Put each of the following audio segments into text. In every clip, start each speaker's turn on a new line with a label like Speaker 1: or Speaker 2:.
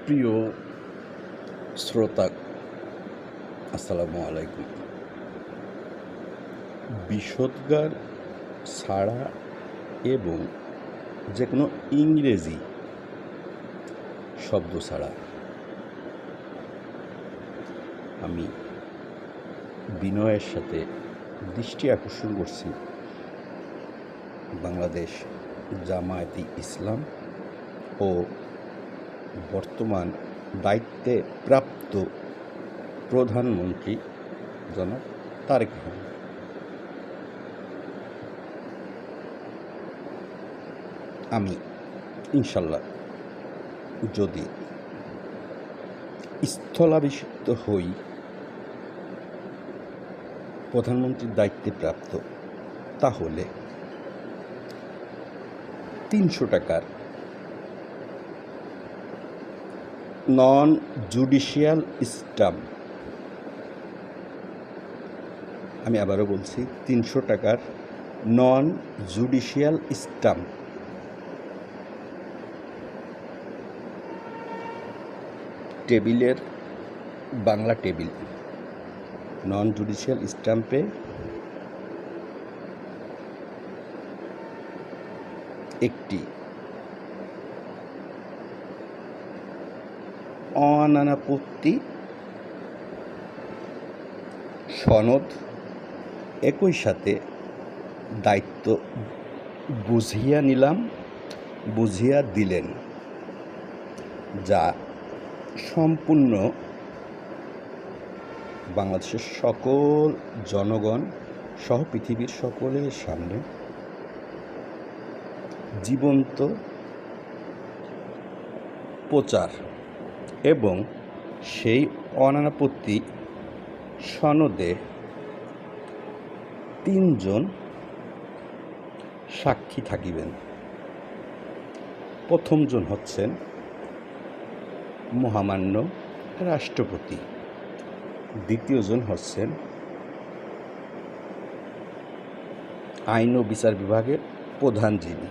Speaker 1: প্রিয় শ্রোতা, আসসালামু আলাইকুম। বিষোদ্গার ছাড়া এবং যে কোনো ইংরেজি শব্দ ছাড়া আমি বিনয়ের সাথে দৃষ্টি আকর্ষণ করছি বাংলাদেশ জামায়াতে ইসলাম ও বর্তমান দায়িত্বে প্রাপ্ত প্রধানমন্ত্রী জনাব তারেক রহমান। আমি ইনশাল্লাহ যদি স্থলাভিষিক্ত হই প্রধানমন্ত্রীর দায়িত্বে প্রাপ্ত, তাহলে 300 টাকার নন জুডিশিয়াল স্ট্যাম্প, আমি আবারও বলছি 300 টাকার নন জুডিশিয়াল স্ট্যাম্প টেবিলের বাংলা টেবিল নন জুডিশিয়াল স্ট্যাম্পে একটি অনানাপত্তি সনদ, একই সাথে দায়িত্ব বুঝিয়া দিলেন, যা সম্পূর্ণ বাংলাদেশের সকল জনগণ সহ পৃথিবীর সকলের সামনে জীবন্ত প্রচার, এবং সেই অনানাপত্তি সনদে 3 জন সাক্ষী থাকিবেন। প্রথম জন হচ্ছেন মহামান্য রাষ্ট্রপতি, দ্বিতীয় জন হচ্ছেন আইন ও বিচার বিভাগের প্রধান যিনি,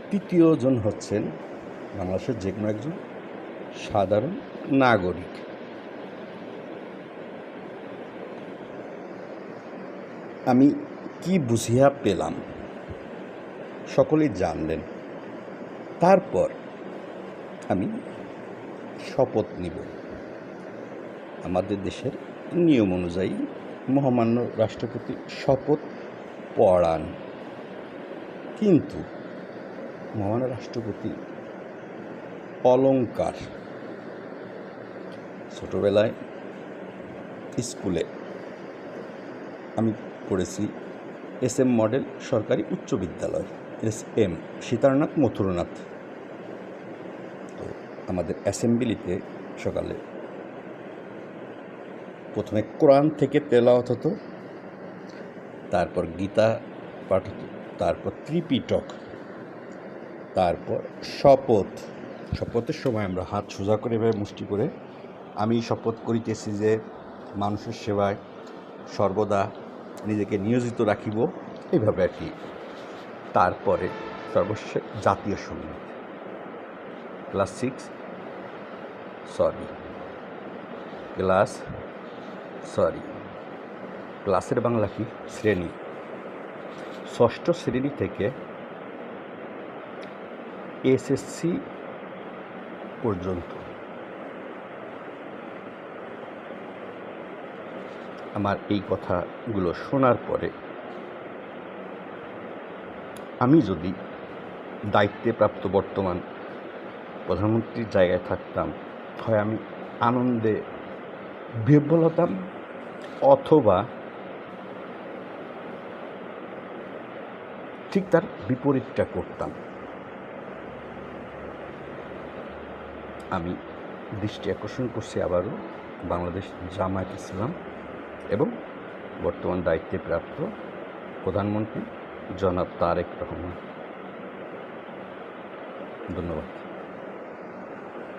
Speaker 1: তৃতীয় জন হচ্ছেন বাংলাদেশের যে কোনো একজন সাধারণ নাগরিক। আমি কি বুঝিয়া পেলাম সকলেই জানলেন। তারপর আমি শপথ নিব। আমাদের দেশের নিয়ম অনুযায়ী মহামান্য রাষ্ট্রপতি শপথ পড়ান, কিন্তু মহামান্য রাষ্ট্রপতি অলংকার, ছোটোবেলায় স্কুলে আমি পড়েছি SM মডেল সরকারি উচ্চ বিদ্যালয়, SM সীতারনাথ মথুরনাথ। তো আমাদের অ্যাসেম্বলিতে সকালে প্রথমে কোরআন থেকে তেলাওয়াত হতো, তারপর গীতা পাঠ হতো, তারপর ত্রিপিটক, তারপর শপথের সময় আমরা হাত সোজা করে এভাবে মুষ্টি করে আমি শপথ করিতেছি যে মানুষের সেবায় সর্বদা নিজেকে নিয়োজিত রাখিব, এইভাবে আর কি। তারপরে সর্বশেষে জাতীয় সঙ্গীত, ক্লাসের বাংলা কি শ্রেণী, 6ষ্ঠ শ্রেণী থেকে SSC পর্যন্ত আমার এই কথাগুলো শোনার পরে আমি যদি দায়িত্বে প্রাপ্ত বর্তমান প্রধানমন্ত্রীর জায়গায় থাকতাম, হয় আমি আনন্দে বিহ্বল হতাম, অথবা ঠিক তার বিপরীতটা করতাম। আমি দৃষ্টি আকর্ষণ করছি আবারও বাংলাদেশ জামায়াতে ইসলাম এবং বর্তমান দায়িত্বে প্রাপ্ত প্রধানমন্ত্রী জনাব তারেক রহমান। ধন্যবাদ।